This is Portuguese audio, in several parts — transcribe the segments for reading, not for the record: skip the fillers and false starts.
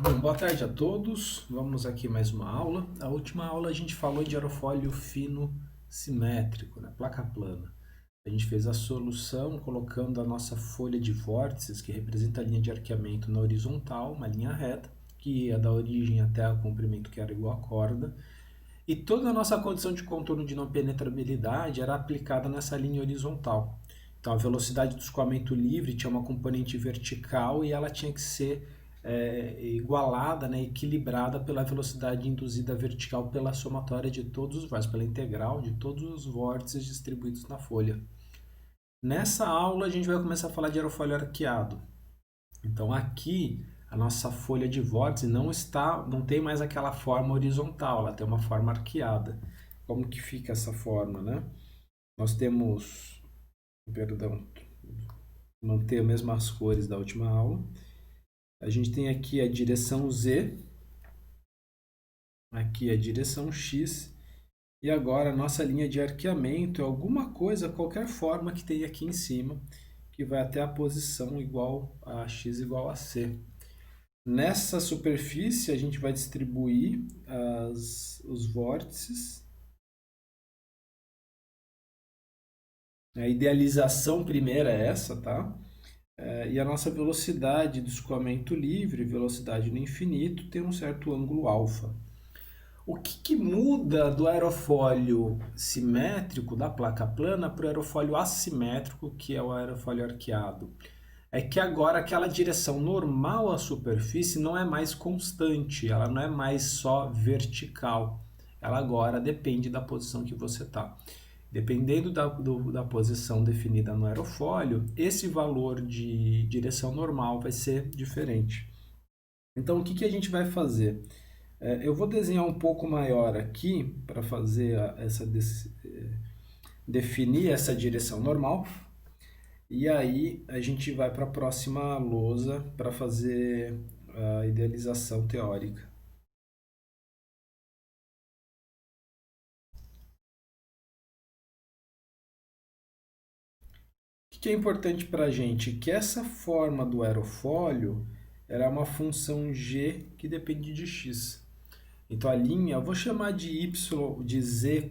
Bom, boa tarde a todos. Vamos aqui mais uma aula. A última aula a gente falou de aerofólio fino simétrico, né? Placa plana. A gente fez a solução colocando a nossa folha de vórtices, que representa a linha de arqueamento na horizontal, uma linha reta, que ia da origem até o comprimento que era igual à corda. E toda a nossa condição de contorno de não penetrabilidade era aplicada nessa linha horizontal. Então a velocidade do escoamento livre tinha uma componente vertical e ela tinha que ser igualada, né, equilibrada pela velocidade induzida vertical pela somatória de todos os vórtices, pela integral de todos os vórtices distribuídos na folha. Nessa aula a gente vai começar a falar de aerofólio arqueado. Então aqui a nossa folha de vórtice não tem mais aquela forma horizontal, ela tem uma forma arqueada. Como que fica essa forma, né? Nós temos, perdão, manter as mesmas cores da última aula. A gente tem aqui a direção Z, aqui a direção X, e agora a nossa linha de arqueamento é alguma coisa, qualquer forma que tem aqui em cima, que vai até a posição igual a X igual a C. Nessa superfície a gente vai distribuir os vórtices. A idealização primeira é essa, tá? E a nossa velocidade do escoamento livre, velocidade no infinito, tem um certo ângulo alfa. O que muda do aerofólio simétrico da placa plana para o aerofólio assimétrico, que é o aerofólio arqueado? É que agora aquela direção normal à superfície não é mais constante, ela não é mais só vertical. Ela agora depende da posição que você está. Dependendo da posição definida no aerofólio, esse valor de direção normal vai ser diferente. Então, o que a gente vai fazer? Eu vou desenhar um pouco maior aqui para fazer definir essa direção normal. E aí a gente vai para a próxima lousa para fazer a idealização teórica. O que é importante para a gente? Que essa forma do aerofólio era uma função g que depende de x. Então a linha, eu vou chamar de y, de z,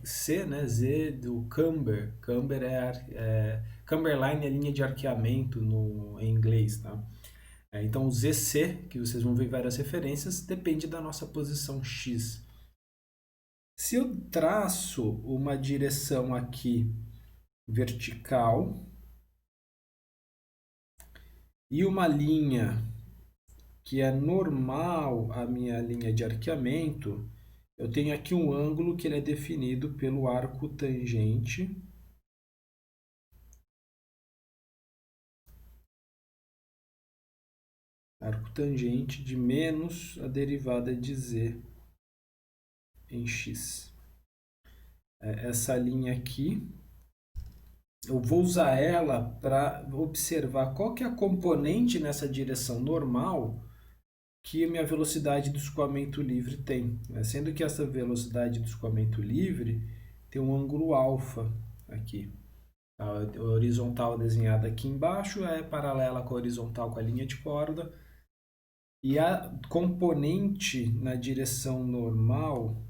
c, né? Z do camber. Camber line é linha de arqueamento em inglês, tá? Então o ZC, que vocês vão ver várias referências, depende da nossa posição x. Se eu traço uma direção aqui vertical e uma linha que é normal à minha linha de arqueamento, eu tenho aqui um ângulo que ele é definido pelo arco tangente. Arco tangente de menos a derivada de z em x. Essa linha aqui, eu vou usar ela para observar qual que é a componente nessa direção normal que a minha velocidade do escoamento livre tem. Sendo que essa velocidade do escoamento livre tem um ângulo alfa aqui. A horizontal desenhada aqui embaixo é paralela com a horizontal com a linha de corda. E a componente na direção normal,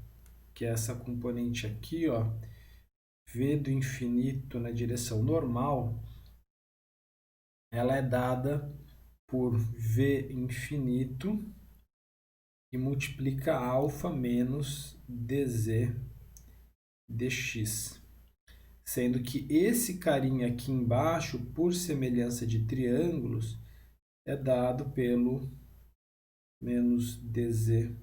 que é essa componente aqui, ó, v do infinito na direção normal, ela é dada por v infinito e multiplica alfa menos dz dx. Sendo que esse carinha aqui embaixo, por semelhança de triângulos, é dado pelo menos dz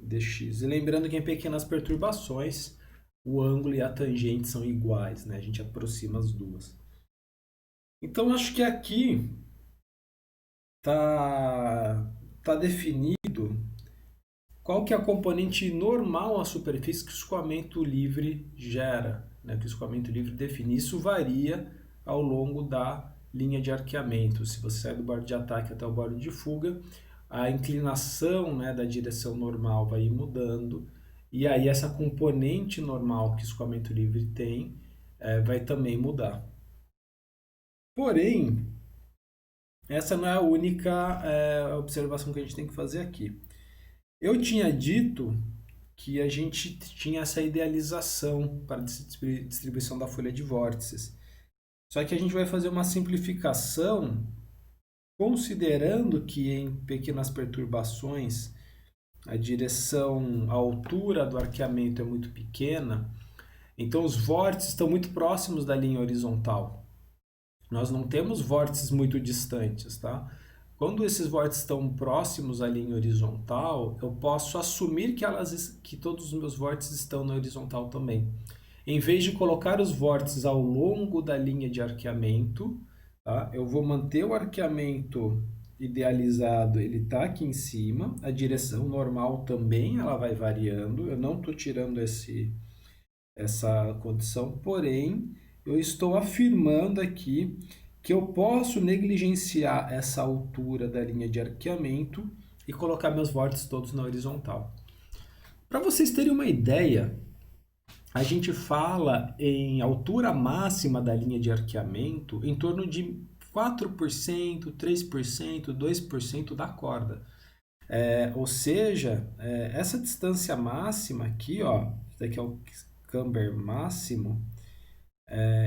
dx. E lembrando que em pequenas perturbações, o ângulo e a tangente são iguais, né? A gente aproxima as duas. Então, acho que aqui tá definido qual que é a componente normal à superfície que o escoamento livre gera, né? Que o escoamento livre define. Isso varia ao longo da linha de arqueamento. Se você sai do bordo de ataque até o bordo de fuga, a inclinação, né, da direção normal vai ir mudando, e aí essa componente normal que o escoamento livre tem vai também mudar. Porém, essa não é a única observação que a gente tem que fazer aqui. Eu tinha dito que a gente tinha essa idealização para a distribuição da folha de vórtices. Só que a gente vai fazer uma simplificação considerando que em pequenas perturbações a direção, a altura do arqueamento é muito pequena, então os vórtices estão muito próximos da linha horizontal. Nós não temos vórtices muito distantes, tá? Quando esses vórtices estão próximos à linha horizontal, eu posso assumir que todos os meus vórtices estão na horizontal também. Em vez de colocar os vórtices ao longo da linha de arqueamento, tá? Eu vou manter o arqueamento idealizado, ele está aqui em cima, a direção normal também ela vai variando, eu não estou tirando essa condição, porém eu estou afirmando aqui que eu posso negligenciar essa altura da linha de arqueamento e colocar meus vórtices todos na horizontal. Para vocês terem uma ideia, a gente fala em altura máxima da linha de arqueamento em torno de 4%, 3%, 2% da corda. Ou seja, essa distância máxima aqui, ó, isso daqui é o camber máximo,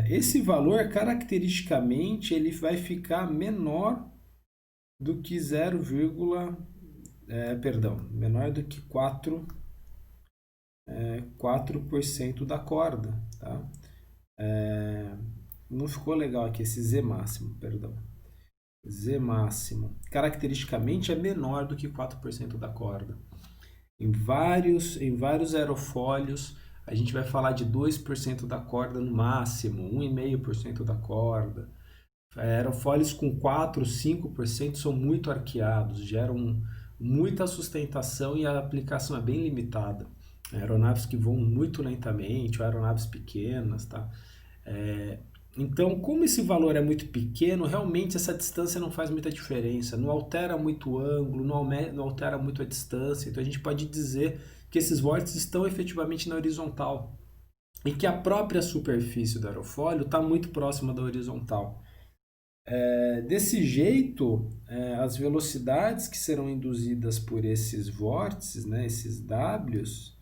esse valor caracteristicamente ele vai ficar menor do que 0, perdão, menor do que 4% da corda, tá? Não ficou legal aqui esse Z máximo, perdão. Z máximo, caracteristicamente é menor do que 4% da corda. Em vários aerofólios, a gente vai falar de 2% da corda no máximo, 1,5% da corda. Aerofólios com 4, 5% são muito arqueados, geram muita sustentação e a aplicação é bem limitada. Aeronaves que voam muito lentamente, ou aeronaves pequenas, tá? Então, como esse valor é muito pequeno, realmente essa distância não faz muita diferença, não altera muito o ângulo, não altera muito a distância, então a gente pode dizer que esses vórtices estão efetivamente na horizontal e que a própria superfície do aerofólio está muito próxima da horizontal. Desse jeito, as velocidades que serão induzidas por esses vórtices, né, esses Ws,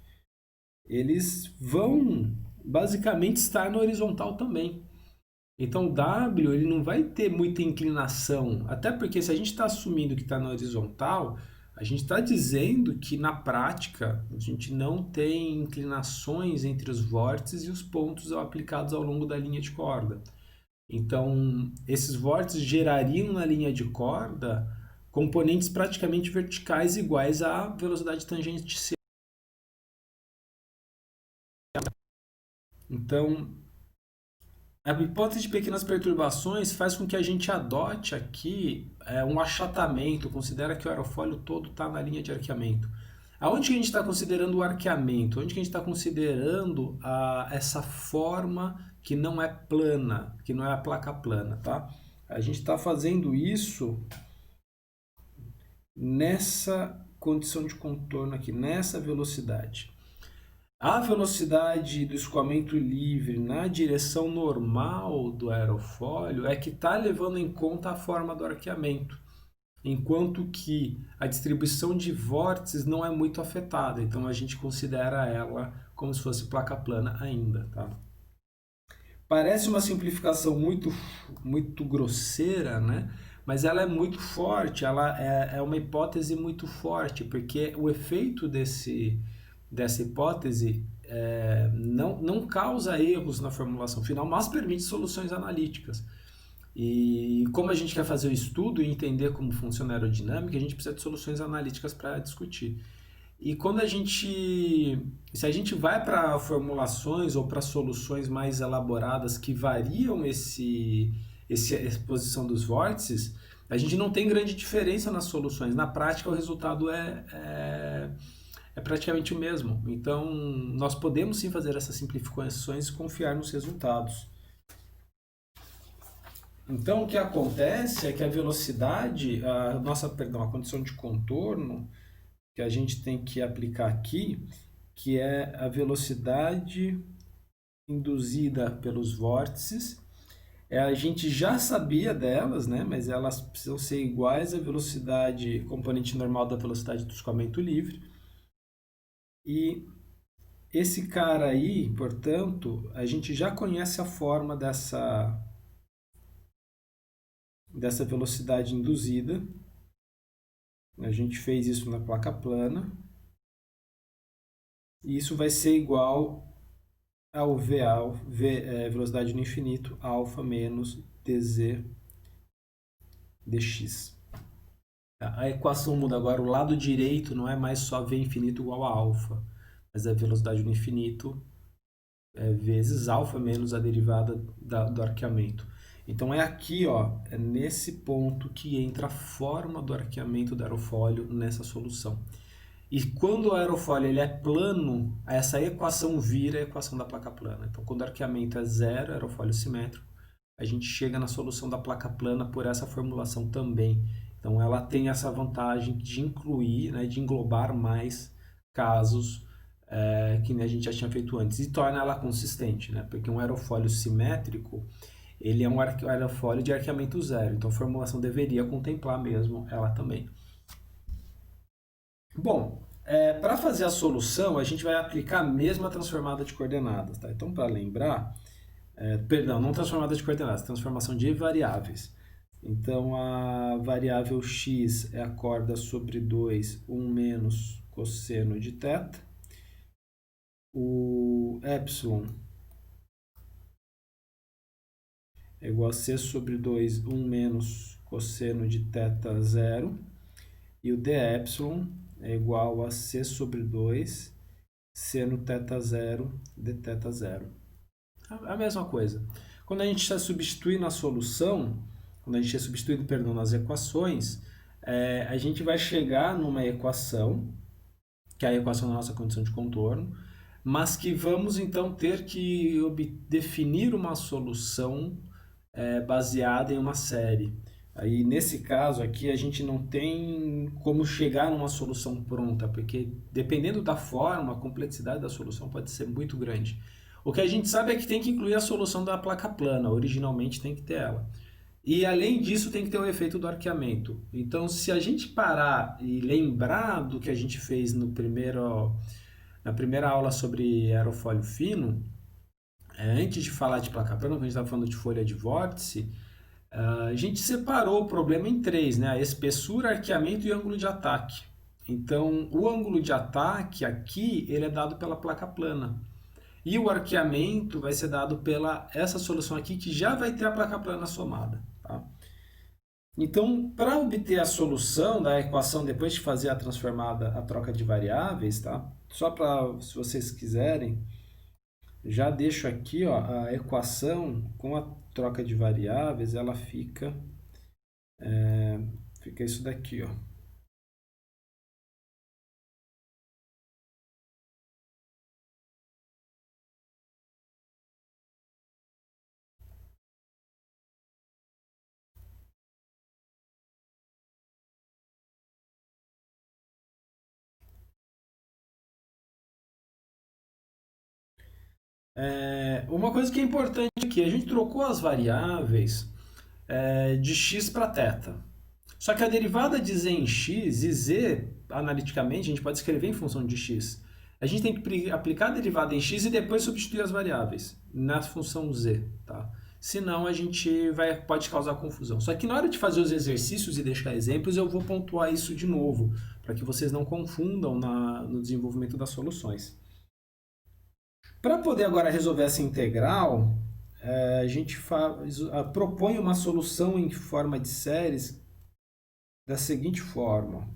eles vão basicamente estar na horizontal também. Então o W ele não vai ter muita inclinação, até porque se a gente está assumindo que está na horizontal, a gente está dizendo que na prática a gente não tem inclinações entre os vórtices e os pontos aplicados ao longo da linha de corda. Então esses vórtices gerariam na linha de corda componentes praticamente verticais iguais à velocidade tangencial. Então a hipótese de pequenas perturbações faz com que a gente adote aqui um achatamento, considera que o aerofólio todo está na linha de arqueamento. Aonde que a gente está considerando o arqueamento? Onde que a gente está considerando essa forma que não é plana, que não é a placa plana, tá? A gente está fazendo isso nessa condição de contorno aqui, nessa velocidade. A velocidade do escoamento livre na direção normal do aerofólio é que está levando em conta a forma do arqueamento, enquanto que a distribuição de vórtices não é muito afetada, então a gente considera ela como se fosse placa plana ainda. Tá? Parece uma simplificação muito grosseira, né? Mas ela é muito forte, ela é uma hipótese muito forte, porque o efeito dessa hipótese não causa erros na formulação final, mas permite soluções analíticas. E como a gente quer fazer o estudo e entender como funciona a aerodinâmica, a gente precisa de soluções analíticas para discutir. E se a gente vai para formulações ou para soluções mais elaboradas que variam a exposição dos vórtices, a gente não tem grande diferença nas soluções. Na prática, o resultado é praticamente o mesmo. Então, nós podemos sim fazer essas simplificações e confiar nos resultados. Então, o que acontece é que a velocidade, a condição de contorno que a gente tem que aplicar aqui, que é a velocidade induzida pelos vórtices, A gente já sabia delas, né? Mas elas precisam ser iguais à velocidade componente normal da velocidade do escoamento livre. E esse cara aí, portanto, a gente já conhece a forma dessa velocidade induzida. A gente fez isso na placa plana. E isso vai ser igual ao velocidade no infinito, alfa menos dz dx. A equação muda agora, o lado direito não é mais só v infinito igual a alfa, mas é velocidade no infinito vezes alfa menos a derivada do arqueamento. Então é aqui, ó, é nesse ponto que entra a forma do arqueamento do aerofólio nessa solução. E quando o aerofólio ele é plano, essa equação vira a equação da placa plana. Então quando o arqueamento é zero, aerofólio simétrico, a gente chega na solução da placa plana por essa formulação também. Então ela tem essa vantagem de incluir, né, de englobar mais casos que a gente já tinha feito antes e torna ela consistente, né? Porque um aerofólio simétrico ele é um aerofólio de arqueamento zero, então a formulação deveria contemplar mesmo ela também. Bom, para fazer a solução a gente vai aplicar a mesma transformada de coordenadas, tá? Então para lembrar, perdão, não transformada de coordenadas, transformação de variáveis. Então a variável x é a corda sobre 2, 1 menos cosseno de θ. O epsilon é igual a c sobre 2, 1 menos cosseno de θ zero. E o dy é igual a c sobre 2, seno θ zero, dθ zero. A mesma coisa. Quando a gente está substituindo na solução, quando a gente é substituído, perdão, nas equações, a gente vai chegar numa equação, que é a equação da nossa condição de contorno, mas que vamos então ter que definir uma solução baseada em uma série. Aí nesse caso aqui a gente não tem como chegar numa solução pronta, porque dependendo da forma, a complexidade da solução pode ser muito grande. O que a gente sabe é que tem que incluir a solução da placa plana, originalmente tem que ter ela. E além disso tem que ter o efeito do arqueamento. Então se a gente parar e lembrar do que a gente fez na primeira aula sobre aerofólio fino, antes de falar de placa plana, quando a gente estava falando de folha de vórtice, a gente separou o problema em três, né? A espessura, arqueamento e ângulo de ataque. Então, o ângulo de ataque aqui, ele é dado pela placa plana. E o arqueamento vai ser dado pela essa solução aqui, que já vai ter a placa plana somada. Tá? Então, para obter a solução da equação, depois de fazer a transformada, a troca de variáveis, tá? Só para, se vocês quiserem, já deixo aqui, ó, a equação com a troca de variáveis, ela fica isso daqui, ó. Uma coisa que é importante aqui, a gente trocou as variáveis de x para θ. Só que a derivada de z em x e z, analiticamente, a gente pode escrever em função de x. A gente tem que aplicar a derivada em x e depois substituir as variáveis na função z, tá? Senão a gente pode causar confusão. Só que na hora de fazer os exercícios e deixar exemplos, eu vou pontuar isso de novo, para que vocês não confundam no desenvolvimento das soluções. Para poder agora resolver essa integral, a gente propõe uma solução em forma de séries da seguinte forma.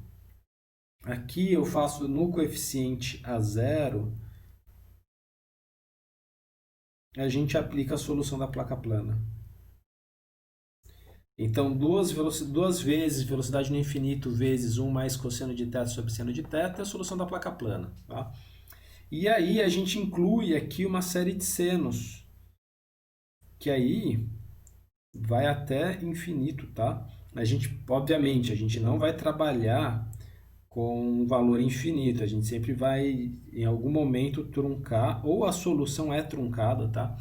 Aqui eu faço no coeficiente a zero, a gente aplica a solução da placa plana. Então, duas vezes velocidade no infinito vezes 1 mais cosseno de θ sobre seno de θ é a solução da placa plana. Tá? E aí a gente inclui aqui uma série de senos, que aí vai até infinito, tá? Obviamente, a gente não vai trabalhar com um valor infinito, a gente sempre vai, em algum momento, truncar, ou a solução é truncada, tá?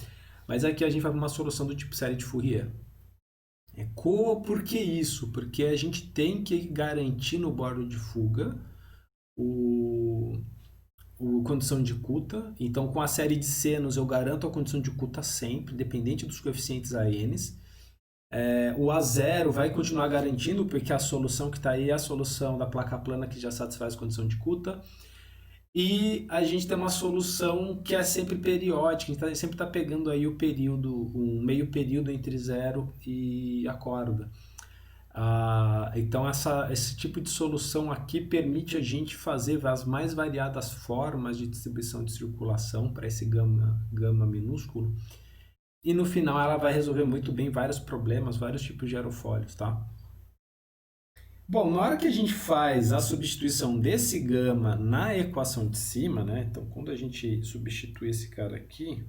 Mas aqui a gente vai para uma solução do tipo série de Fourier. Por que isso? Porque a gente tem que garantir no bordo de fuga o, o condição de Kuta. Então, com a série de senos, eu garanto a condição de Kuta sempre, independente dos coeficientes ANs. O A0 vai continuar garantindo, porque a solução que está aí é a solução da placa plana que já satisfaz a condição de Kuta. E a gente tem uma solução que é sempre periódica, a gente sempre está pegando aí o período, um meio período entre zero e a corda. Então esse tipo de solução aqui permite a gente fazer as mais variadas formas de distribuição de circulação para esse gama minúsculo. E no final ela vai resolver muito bem vários problemas, vários tipos de aerofólios, tá? Bom, na hora que a gente faz a substituição desse gama na equação de cima, né? Então, quando a gente substitui esse cara aqui,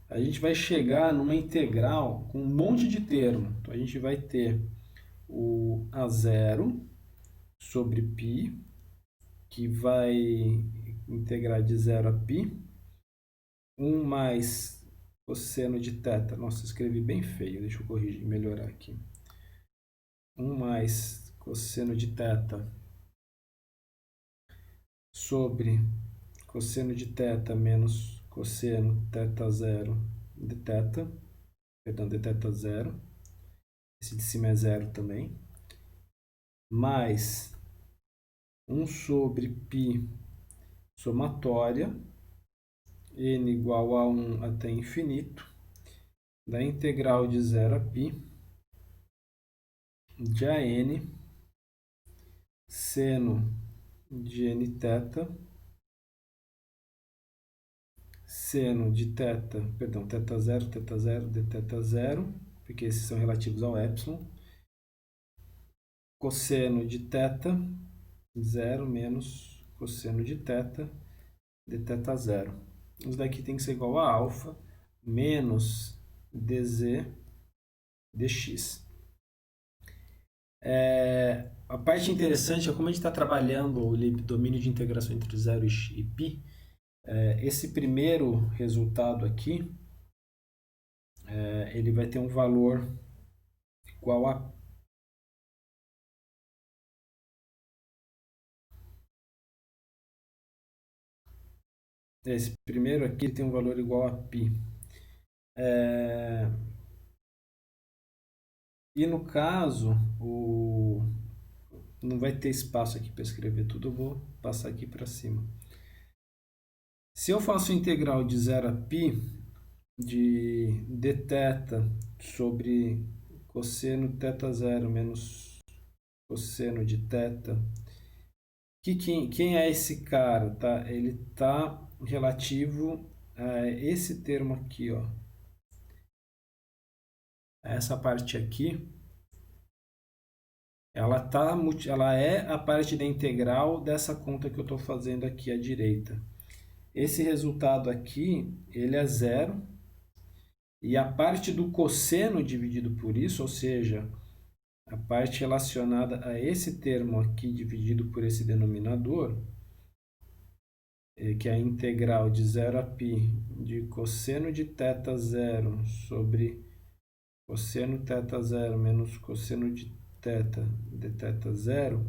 a gente vai chegar numa integral com um monte de termo. Então, a gente vai ter o A0 sobre π, que vai integrar de 0 a π, 1 mais cosseno de θ. Nossa, escrevi bem feio, deixa eu corrigir, melhorar aqui. 1 mais cosseno de θ sobre cosseno de θ menos cosseno θ0 de θ, perdão, de θ0, esse de cima é zero também, mais 1 sobre π somatória, n igual a 1 até infinito, da integral de 0 a π, de AN, seno de nθ, seno de θ, perdão, θ0, θ0, de θ0, porque esses são relativos ao epsilon, cosseno de θ, 0 menos cosseno de θ, de θ0. Isso daqui tem que ser igual a alfa menos dz dx. A parte interessante é como a gente está trabalhando o domínio de integração entre 0 e π. Esse primeiro resultado aqui, ele vai ter um valor igual a esse primeiro aqui tem um valor igual a π. E no caso, não vai ter espaço aqui para escrever tudo, eu vou passar aqui para cima. Se eu faço integral de 0 a π de dθ sobre cosseno θ0 menos cosseno de θ, quem é esse cara? Tá? Ele está relativo a esse termo aqui, ó. Essa parte aqui, ela é a parte da integral dessa conta que eu estou fazendo aqui à direita. Esse resultado aqui, ele é zero, e a parte do cosseno dividido por isso, ou seja, a parte relacionada a esse termo aqui dividido por esse denominador, que é a integral de 0 a π de cosseno de θ0 sobre cosseno θ0 menos cosseno de θ de θ0,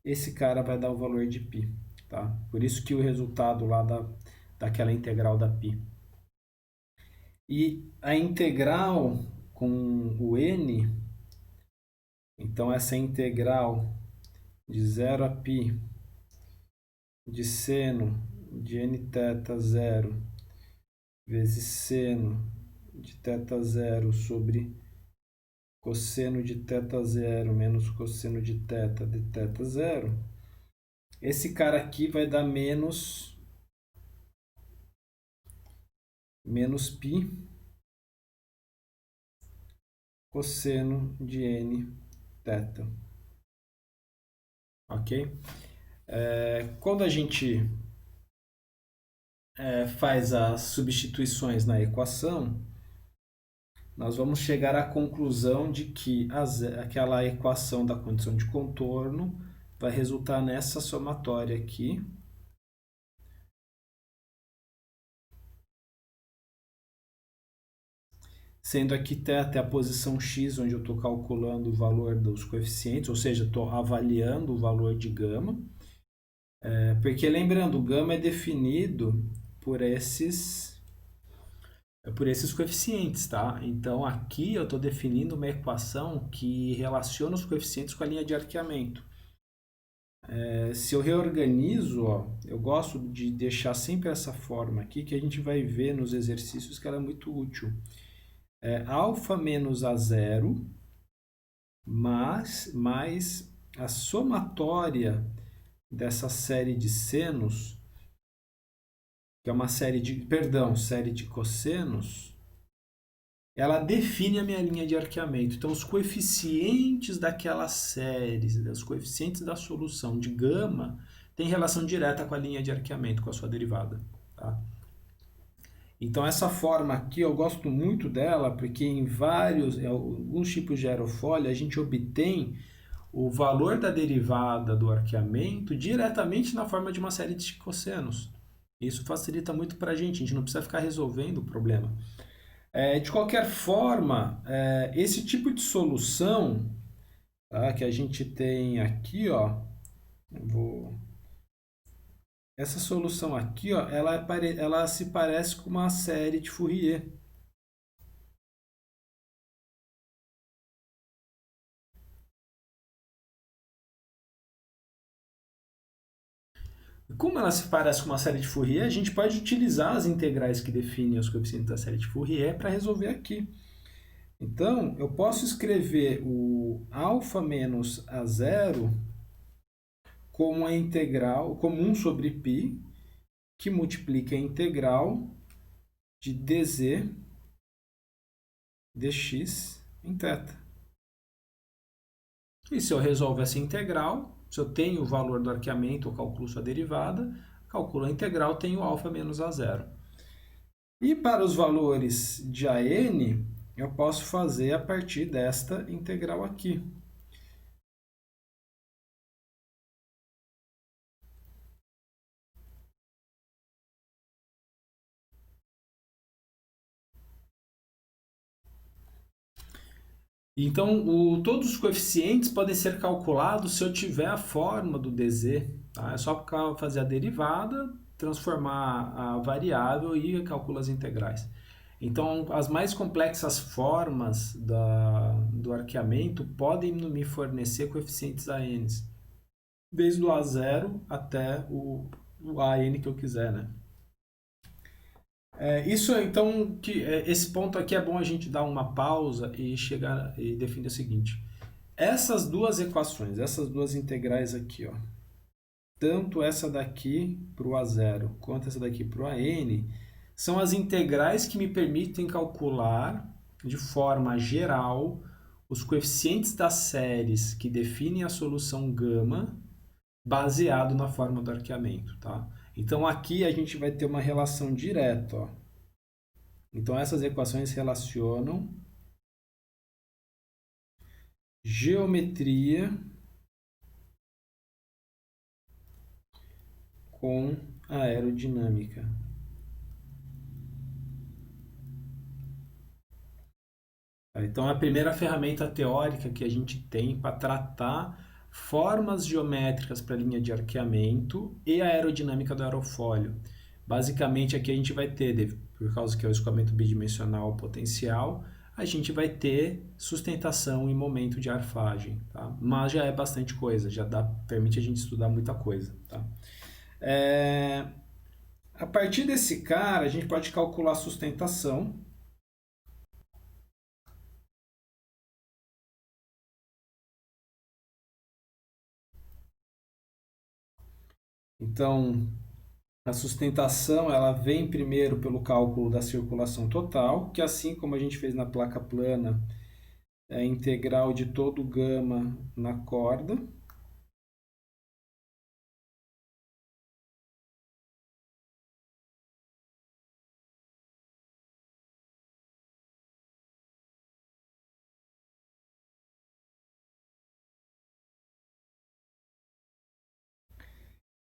esse cara vai dar o valor de π, tá? Por isso que o resultado lá daquela integral da π. E a integral com o n, então essa integral de 0 a π de seno de nθ0 vezes seno de θ0 sobre cosseno de θ0 menos cosseno de θ de θ0, esse cara aqui vai dar menos π cosseno de n θ. Ok? Quando a gente faz as substituições na equação, nós vamos chegar à conclusão de que aquela equação da condição de contorno vai resultar nessa somatória aqui, sendo aqui θ até a posição x, onde eu estou calculando o valor dos coeficientes, ou seja, estou avaliando o valor de gama. Porque lembrando, o gama é definido por esses coeficientes, tá? Então aqui eu estou definindo uma equação que relaciona os coeficientes com a linha de arqueamento. Se eu reorganizo, ó, eu gosto de deixar sempre essa forma aqui, que a gente vai ver nos exercícios que ela é muito útil. Alfa menos A0 mais a somatória dessa série de senos, que é uma série de cossenos, ela define a minha linha de arqueamento. Então, os coeficientes daquela série, os coeficientes da solução de gama, têm relação direta com a linha de arqueamento, com a sua derivada. Tá? Então, essa forma aqui eu gosto muito dela, porque em alguns tipos de aerofólio, a gente obtém o valor da derivada do arqueamento diretamente na forma de uma série de cossenos. Isso facilita muito para a gente não precisa ficar resolvendo o problema. De qualquer forma, esse tipo de solução, tá, que a gente tem aqui, ó, essa solução aqui, ó, ela se parece com uma série de Fourier. Como ela se parece com uma série de Fourier, a gente pode utilizar as integrais que definem os coeficientes da série de Fourier para resolver aqui. Então, eu posso escrever o alfa menos A0 como a integral, como 1 sobre π, que multiplica a integral de dz dx em θ. E se eu resolvo essa integral, se eu tenho o valor do arqueamento, eu calculo sua derivada, calculo a integral, tenho alfa menos A0. E para os valores de AN, eu posso fazer a partir desta integral aqui. Então, todos os coeficientes podem ser calculados se eu tiver a forma do dz. Tá? É só fazer a derivada, transformar a variável e calcular as integrais. Então, as mais complexas formas do arqueamento podem me fornecer coeficientes ANs, desde o A0 até o AN que eu quiser, né? Esse ponto aqui é bom a gente dar uma pausa e chegar e definir o seguinte. Essas duas equações, essas duas integrais aqui, ó, tanto essa daqui para o A0 quanto essa daqui para o AN, são as integrais que me permitem calcular de forma geral os coeficientes das séries que definem a solução gama baseado na forma do arqueamento, tá? Então aqui a gente vai ter uma relação direta, ó. Então essas equações relacionam geometria com aerodinâmica. Então, é a primeira ferramenta teórica que a gente tem para tratar formas geométricas para a linha de arqueamento e a aerodinâmica do aerofólio. Basicamente, aqui a gente vai ter, por causa que é o escoamento bidimensional potencial, a gente vai ter sustentação e momento de arfagem. Tá? Mas já é bastante coisa, permite a gente estudar muita coisa. Tá? A partir desse cara, a gente pode calcular a sustentação. Então, a sustentação ela vem primeiro pelo cálculo da circulação total, que assim como a gente fez na placa plana, é a integral de todo o gama na corda.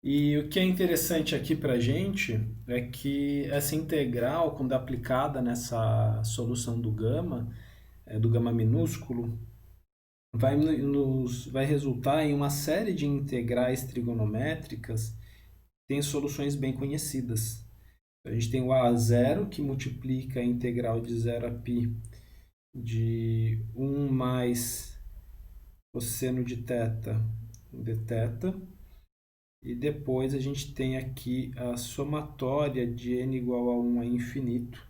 E o que é interessante aqui para a gente é que essa integral, quando aplicada nessa solução do gama minúsculo, vai resultar em uma série de integrais trigonométricas que têm soluções bem conhecidas. A gente tem o A0, que multiplica a integral de 0 a π de 1 mais cosseno de θ dθ. E depois a gente tem aqui a somatória de n igual a 1 a infinito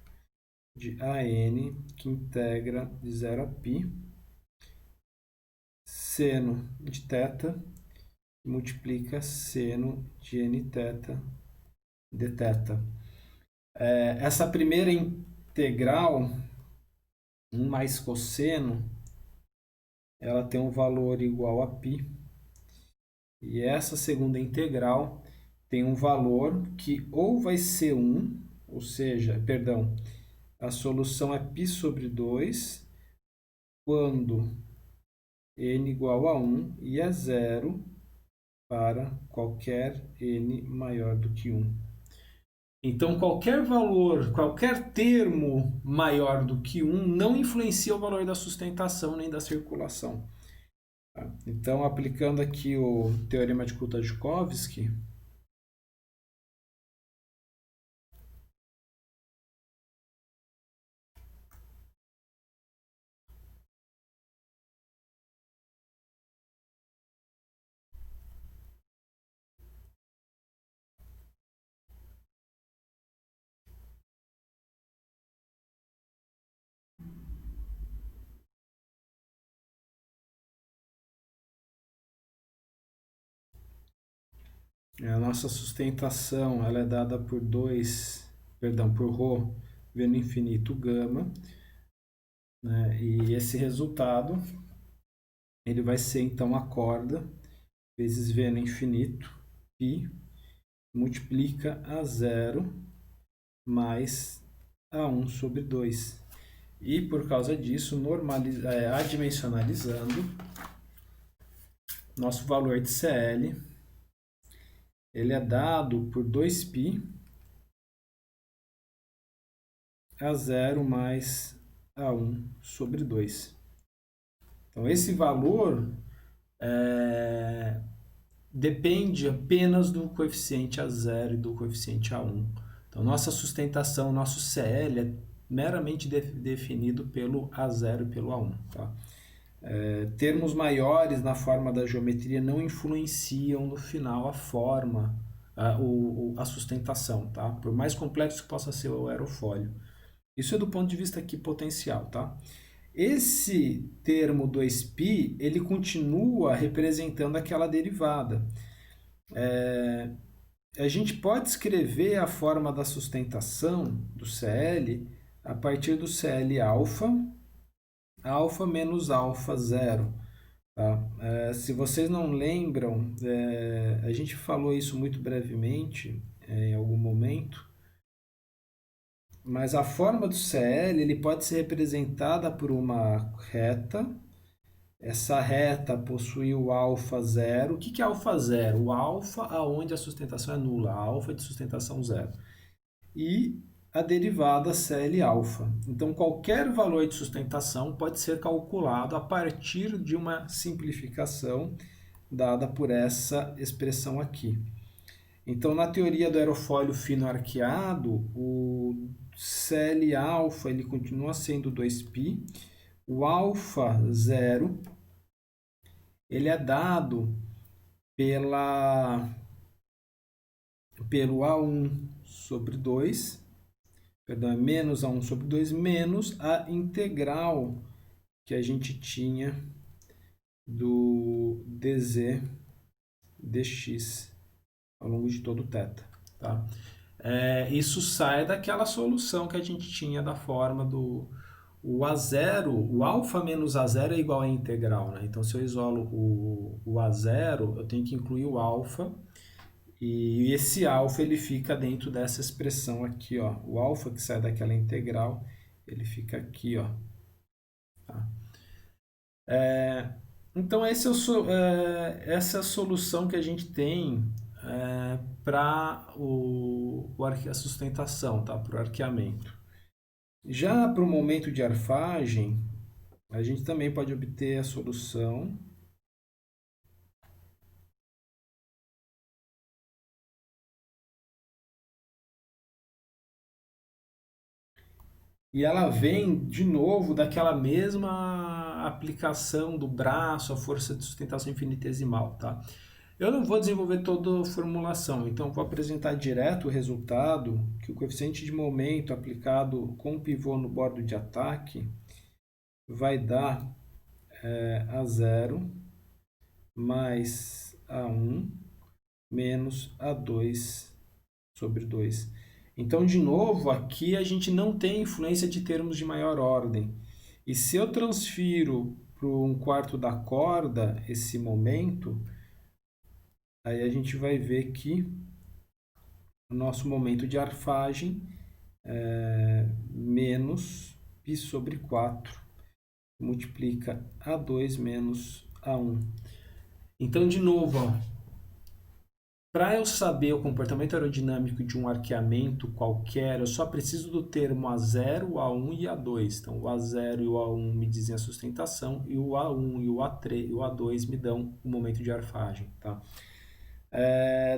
de AN, que integra de 0 a π, seno de θ, que multiplica seno de nθ dθ. Essa primeira integral, 1 mais cosseno, ela tem um valor igual a π. E essa segunda integral tem um valor que ou vai ser 1, ou seja, perdão, a solução é π sobre 2, quando n igual a 1 e é 0 para qualquer n maior do que 1. Então, qualquer valor, qualquer termo maior do que 1 não influencia o valor da sustentação nem da circulação. Tá? Então, aplicando aqui o teorema de Kuta-Joukowski, a nossa sustentação ela é dada por por ρ v no infinito gama, né? E esse resultado ele vai ser então a corda vezes v no infinito π multiplica a 0 mais a 1 sobre 2. E por causa disso, adimensionalizando, nosso valor de CL ele é dado por 2π a 0 mais a 1 sobre 2. Então, esse valor depende apenas do coeficiente A0 e do coeficiente A1. Então, nossa sustentação, nosso CL é meramente definido pelo A0 e pelo A1. Tá? Termos maiores na forma da geometria não influenciam no final a forma, a sustentação, tá? Por mais complexo que possa ser o aerofólio. Isso é do ponto de vista aqui potencial, tá? Esse termo 2π, ele continua representando aquela derivada. A gente pode escrever a forma da sustentação do CL a partir do CL alfa menos alfa zero. Tá? Se vocês não lembram, a gente falou isso muito brevemente em algum momento, mas a forma do CL ele pode ser representada por uma reta. Essa reta possui o alfa zero. O que é alfa zero? O alfa aonde a sustentação é nula, a alfa de sustentação zero. E a derivada CL alfa. Então, qualquer valor de sustentação pode ser calculado a partir de uma simplificação dada por essa expressão aqui. Então, na teoria do aerofólio fino arqueado, o CL alfa ele continua sendo 2π. O alfa zero ele é dado pelo A1 sobre 2, perdão, é menos A1 sobre 2, menos a integral que a gente tinha do dz dx ao longo de todo o θ. Tá? Isso sai daquela solução que a gente tinha da forma do A0, o alfa menos A0 é igual a integral, né? Então, se eu isolo o A0, eu tenho que incluir o alfa, e esse alfa ele fica dentro dessa expressão aqui, ó. O alfa que sai daquela integral, ele fica aqui, ó. Tá? Então, essa é a solução que a gente tem para a sustentação, tá? Para o arqueamento. Já para o momento de arfagem, a gente também pode obter a solução e ela vem de novo daquela mesma aplicação do braço, a força de sustentação infinitesimal, tá? Eu não vou desenvolver toda a formulação, então vou apresentar direto o resultado que o coeficiente de momento aplicado com o pivô no bordo de ataque vai dar A0 mais A1 menos A2 sobre 2. Então, de novo, aqui a gente não tem influência de termos de maior ordem. E se eu transfiro para um quarto da corda esse momento, aí a gente vai ver que o nosso momento de arfagem é menos π sobre 4, multiplica A2 menos A1. Então, de novo, para eu saber o comportamento aerodinâmico de um arqueamento qualquer, eu só preciso do termo A0, A1 e A2. Então, o A0 e o A1 me dizem a sustentação, e o A1 e o A3 e o A2 me dão o momento de arfagem. Tá?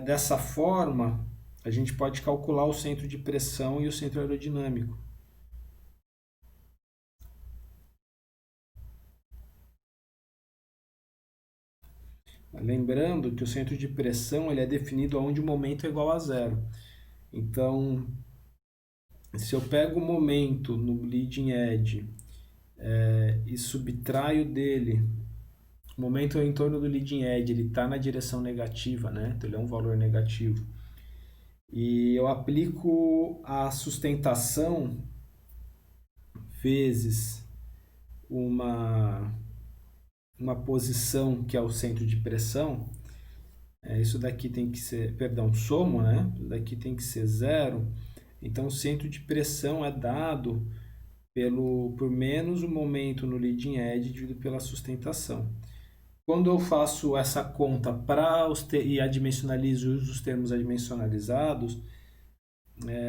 Dessa forma, a gente pode calcular o centro de pressão e o centro aerodinâmico. Lembrando que o centro de pressão ele é definido onde o momento é igual a zero. Então, se eu pego o momento no leading edge e subtraio dele, o momento em torno do leading edge ele está na direção negativa, né? Então ele é um valor negativo. E eu aplico a sustentação vezes uma posição que é o centro de pressão. Isso daqui tem que ser, perdão, somo, né? Isso daqui tem que ser zero. Então o centro de pressão é dado por menos o momento no leading edge dividido pela sustentação. Quando eu faço essa conta e adimensionalizo os termos adimensionalizados,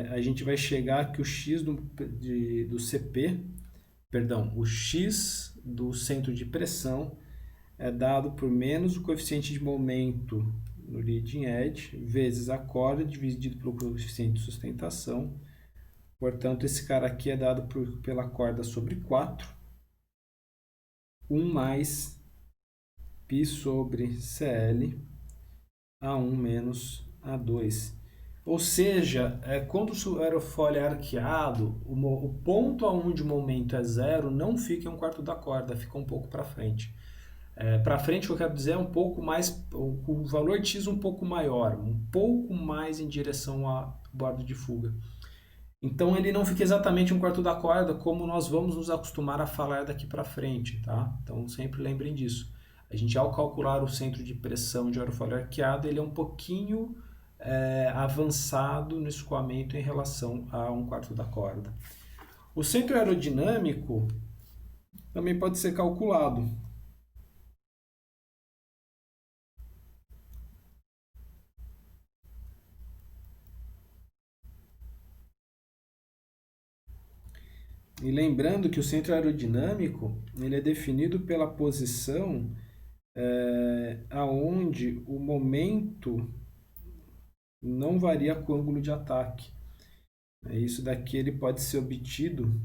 a gente vai chegar que o x do CP, perdão, o x do centro de pressão é dado por menos o coeficiente de momento no leading edge vezes a corda dividido pelo coeficiente de sustentação. Portanto, esse cara aqui é dado pela corda sobre 4, 1 mais π sobre CL, A1 menos A2. Ou seja, quando o aerofólio é arqueado, o ponto A1 de momento é zero, não fica em um quarto da corda, fica um pouco para frente. Para frente, o que eu quero dizer é um pouco mais, o valor de x um pouco maior, um pouco mais em direção ao bordo de fuga. Então ele não fica exatamente um quarto da corda, como nós vamos nos acostumar a falar daqui para frente, tá? Então sempre lembrem disso. A gente, ao calcular o centro de pressão de aerofólio arqueado, ele é um pouquinho avançado no escoamento em relação a um quarto da corda. O centro aerodinâmico também pode ser calculado. E lembrando que o centro aerodinâmico ele é definido pela posição aonde o momento não varia com o ângulo de ataque. Isso daqui ele pode ser obtido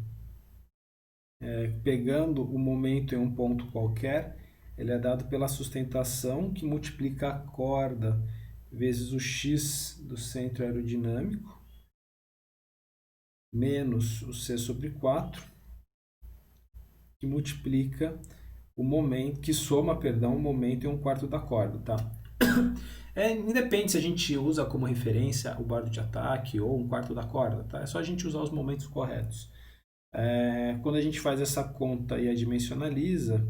pegando o momento em um ponto qualquer. Ele é dado pela sustentação que multiplica a corda vezes o x do centro aerodinâmico menos o c sobre 4, que multiplica o momento, que soma, perdão, o momento em um quarto da corda, tá? Independe se a gente usa como referência o bordo de ataque ou um quarto da corda, tá? É só a gente usar os momentos corretos. Quando a gente faz essa conta e a dimensionaliza,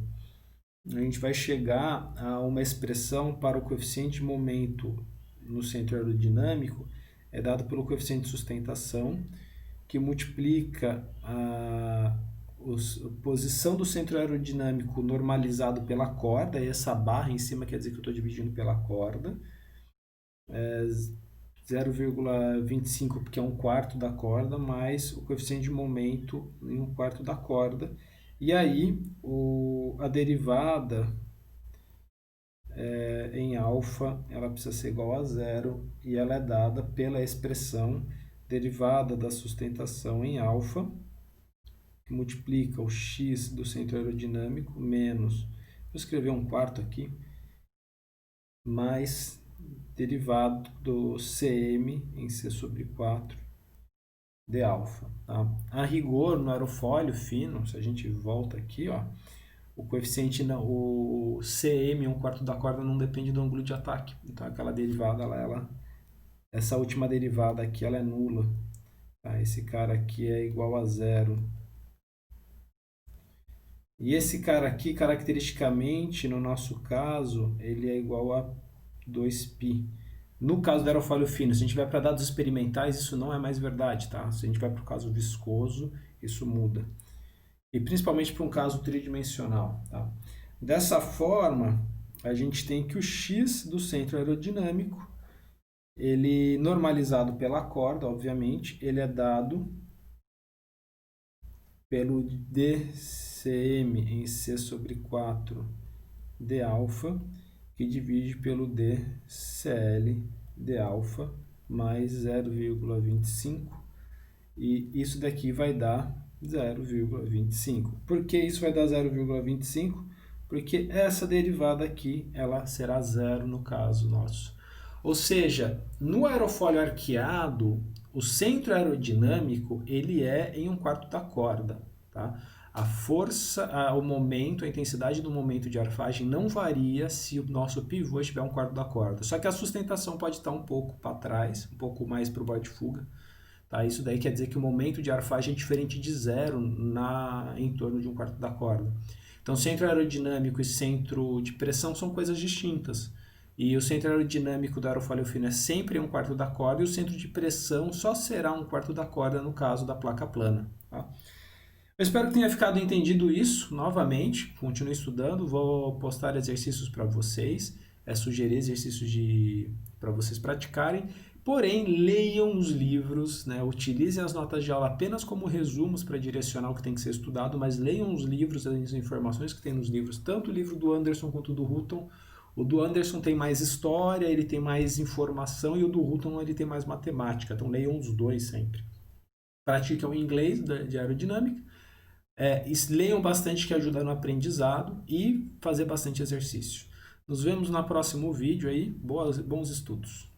a gente vai chegar a uma expressão para o coeficiente de momento no centro aerodinâmico, é dado pelo coeficiente de sustentação, que multiplica a posição do centro aerodinâmico normalizado pela corda, e essa barra em cima quer dizer que eu estou dividindo pela corda, 0,25 porque é um quarto da corda, mais o coeficiente de momento em um quarto da corda. E aí a derivada em alfa ela precisa ser igual a zero e ela é dada pela expressão derivada da sustentação em alfa, que multiplica o x do centro aerodinâmico menos, vou escrever um quarto aqui, mais derivado do Cm em C sobre 4 de alfa. Tá? A rigor, no aerofólio fino, se a gente volta aqui, ó, o coeficiente, o Cm, um quarto da corda, não depende do ângulo de ataque. Então aquela derivada, essa última derivada aqui, ela é nula. Tá? Esse cara aqui é igual a zero. E esse cara aqui, caracteristicamente, no nosso caso, ele é igual a 2π. No caso do aerofólio fino, se a gente vai para dados experimentais, isso não é mais verdade, tá? Se a gente vai para o caso viscoso, isso muda. E principalmente para um caso tridimensional, tá? Dessa forma, a gente tem que o x do centro aerodinâmico, ele normalizado pela corda, obviamente, ele é dado pelo dCm em C sobre 4 de alfa, que divide pelo dCl de alfa mais 0,25, e isso daqui vai dar 0,25. Por que isso vai dar 0,25? Porque essa derivada aqui, ela será zero no caso nosso. Ou seja, no aerofólio arqueado, o centro aerodinâmico, ele é em um quarto da corda, tá? A força, o momento, a intensidade do momento de arfagem não varia se o nosso pivô estiver um quarto da corda. Só que a sustentação pode estar um pouco para trás, um pouco mais para o bode de fuga. Tá? Isso daí quer dizer que o momento de arfagem é diferente de zero em torno de um quarto da corda. Então, centro aerodinâmico e centro de pressão são coisas distintas. E o centro aerodinâmico do aerofólio fino é sempre um quarto da corda e o centro de pressão só será um quarto da corda no caso da placa plana. Tá? Eu espero que tenha ficado entendido isso novamente. Continue estudando, vou postar exercícios para vocês, sugerir exercícios para vocês praticarem. Porém, leiam os livros, né? Utilizem as notas de aula apenas como resumos para direcionar o que tem que ser estudado, mas leiam os livros, as informações que tem nos livros, tanto o livro do Anderson quanto o do Hutton. O do Anderson tem mais história, ele tem mais informação, e o do Hutton ele tem mais matemática. Então leiam os dois sempre. Pratiquem o inglês de aerodinâmica. Leiam bastante, que ajuda no aprendizado, e fazer bastante exercício. Nos vemos no próximo vídeo aí. Bons estudos!